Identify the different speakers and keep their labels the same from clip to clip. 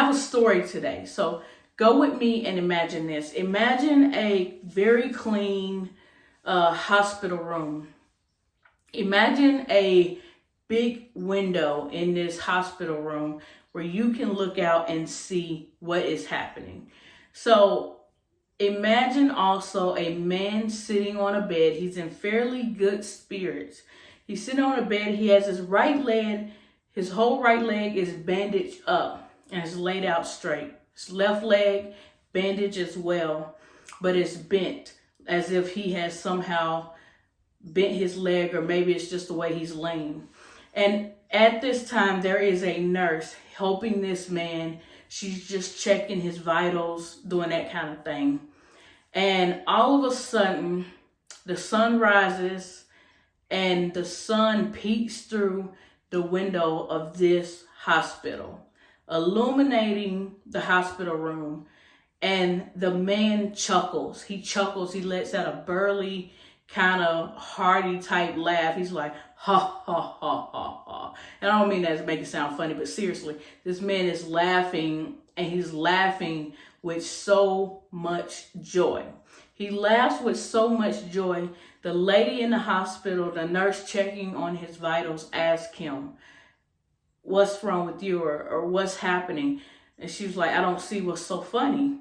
Speaker 1: have a story today. So go with me and imagine this. Imagine a very clean hospital room. Imagine a big window in this hospital room where you can look out and see what is happening. So imagine also a man sitting on a bed. He's in fairly good spirits. He's sitting on a bed. He has his right leg, his whole right leg is bandaged up and is laid out straight. His left leg bandaged as well, but it's bent as if he has somehow bent his leg, or maybe it's just the way he's laying. And at this time, there is a nurse helping this man. She's just checking his vitals, doing that kind of thing. And all of a sudden, the sun rises and the sun peeks through the window of this hospital, illuminating the hospital room. And the man chuckles. He chuckles. He lets out a burly, kind of hearty type laugh. He's like, ha, ha, ha, ha, ha. And I don't mean that to make it sound funny, but seriously, this man is laughing, and he's laughing with so much joy. He laughs with so much joy. The lady in the hospital, the nurse checking on his vitals, asked him, what's wrong with you, or what's happening? And she was like, I don't see what's so funny.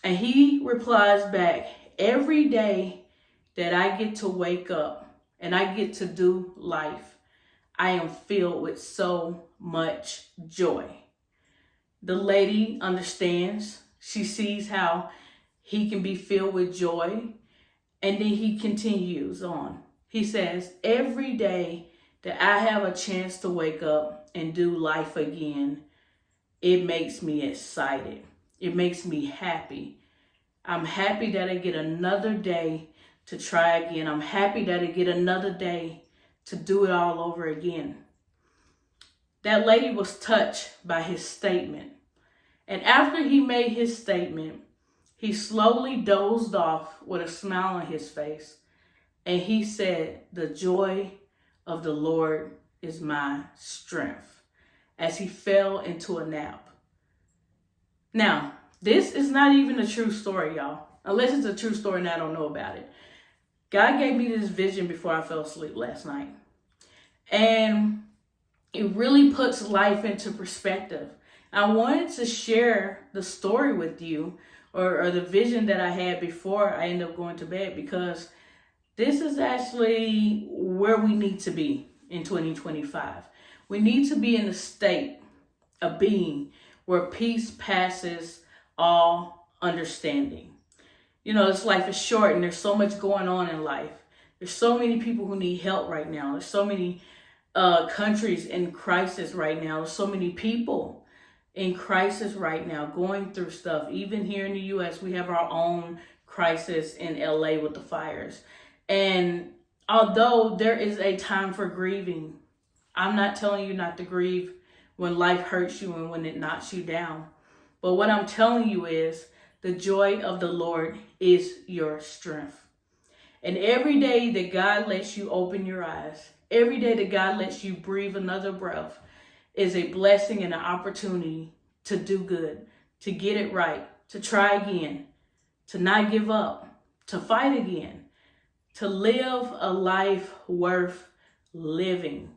Speaker 1: And he replies back, every day that I get to wake up and I get to do life, I am filled with so much joy. The lady understands. She sees how he can be filled with joy. And then he continues on. He says, every day that I have a chance to wake up and do life again, it makes me excited. It makes me happy. I'm happy that I get another day to try again. I'm happy that I get another day to do it all over again. That lady was touched by his statement. And after he made his statement, he slowly dozed off with a smile on his face. And he said, the joy of the Lord is my strength, as he fell into a nap. Now, this is not even a true story, y'all. Unless it's a true story and I don't know about it. God gave me this vision before I fell asleep last night. And it really puts life into perspective. I wanted to share the story with you, or the vision that I had before I ended up going to bed, because this is actually where we need to be in 2025. We need to be in a state of being where peace passes all understanding. You know, this life is short and there's so much going on in life. There's so many people who need help right now. There's so many countries in crisis right now. There's so many people in crisis right now going through stuff. Even here in the U.S., we have our own crisis in L.A. with the fires. And although there is a time for grieving, I'm not telling you not to grieve when life hurts you and when it knocks you down. But what I'm telling you is the joy of the Lord is your strength. And every day that God lets you open your eyes, every day that God lets you breathe another breath, is a blessing and an opportunity to do good, to get it right, to try again, to not give up, to fight again, to live a life worth living.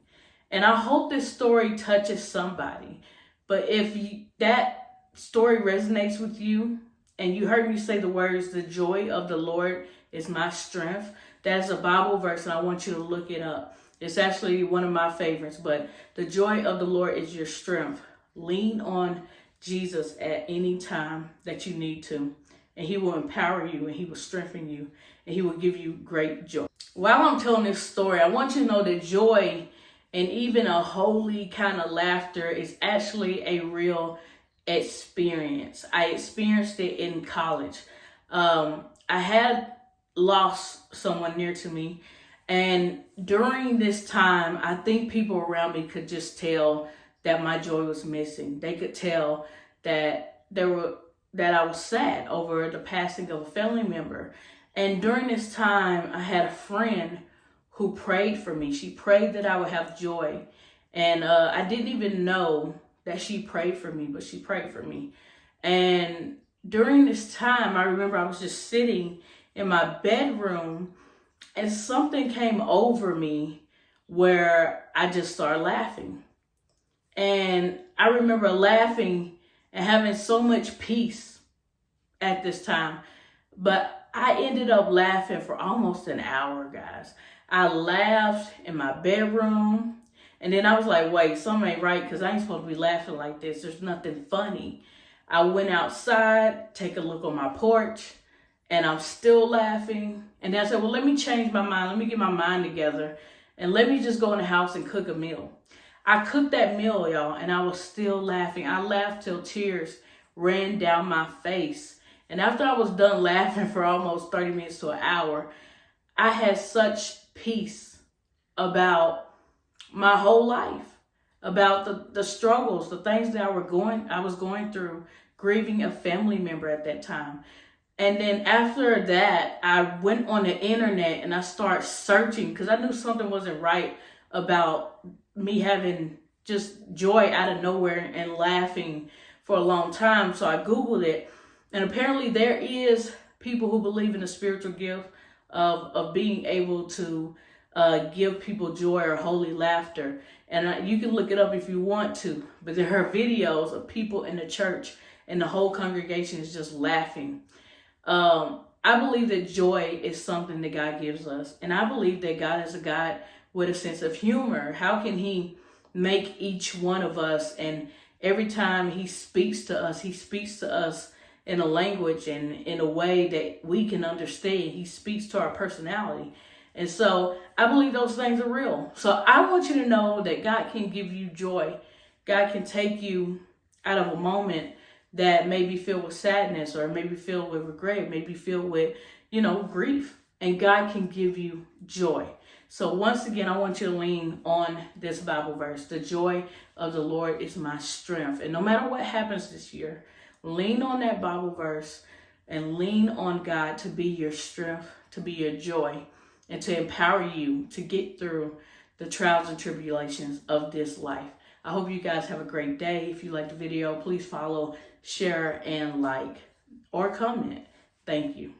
Speaker 1: And I hope this story touches somebody. But if that story resonates with you and you heard me say the words, the joy of the Lord is my strength, that's a Bible verse and I want you to look it up. It's actually one of my favorites, but the joy of the Lord is your strength. Lean on Jesus at any time that you need to, and he will empower you and he will strengthen you and he will give you great joy. While I'm telling this story, I want you to know that joy and even a holy kind of laughter is actually a real experience. I experienced it in college. I had lost someone near to me. And during this time, I think people around me could just tell that my joy was missing. They could tell that I was sad over the passing of a family member. And during this time, I had a friend who prayed for me. She prayed that I would have joy. And I didn't even know that she prayed for me, but she prayed for me. And during this time, I remember I was just sitting in my bedroom and something came over me where I just started laughing. And I remember laughing and having so much peace at this time. But I ended up laughing for almost an hour, guys. I laughed in my bedroom. And then I was like, wait, something ain't right because I ain't supposed to be laughing like this. There's nothing funny. I went outside, take a look on my porch, and I'm still laughing. And then I said, well, let me change my mind. Let me get my mind together. And let me just go in the house and cook a meal. I cooked that meal, y'all, and I was still laughing. I laughed till tears ran down my face. And after I was done laughing for almost 30 minutes to an hour, I had such peace about my whole life, about the struggles, the things that I was going through, grieving a family member at that time. And then after that, I went on the internet and I started searching because I knew something wasn't right about me having just joy out of nowhere and laughing for a long time. So I Googled it. And apparently there is people who believe in the spiritual gift of being able to give people joy or holy laughter. And you can look it up if you want to. But there are videos of people in the church and the whole congregation is just laughing. I believe that joy is something that God gives us. And I believe that God is a God with a sense of humor. How can he make each one of us, and every time he speaks to us in a language and in a way that we can understand. He speaks to our personality. And so I believe those things are real. So I want you to know that God can give you joy. God can take you out of a moment that may be filled with sadness or maybe filled with regret, maybe filled with, grief. And God can give you joy. So once again, I want you to lean on this Bible verse. The joy of the Lord is my strength. And no matter what happens this year, lean on that Bible verse and lean on God to be your strength, to be your joy, and to empower you to get through the trials and tribulations of this life. I hope you guys have a great day. If you like the video, please follow, share, and like, or comment. Thank you.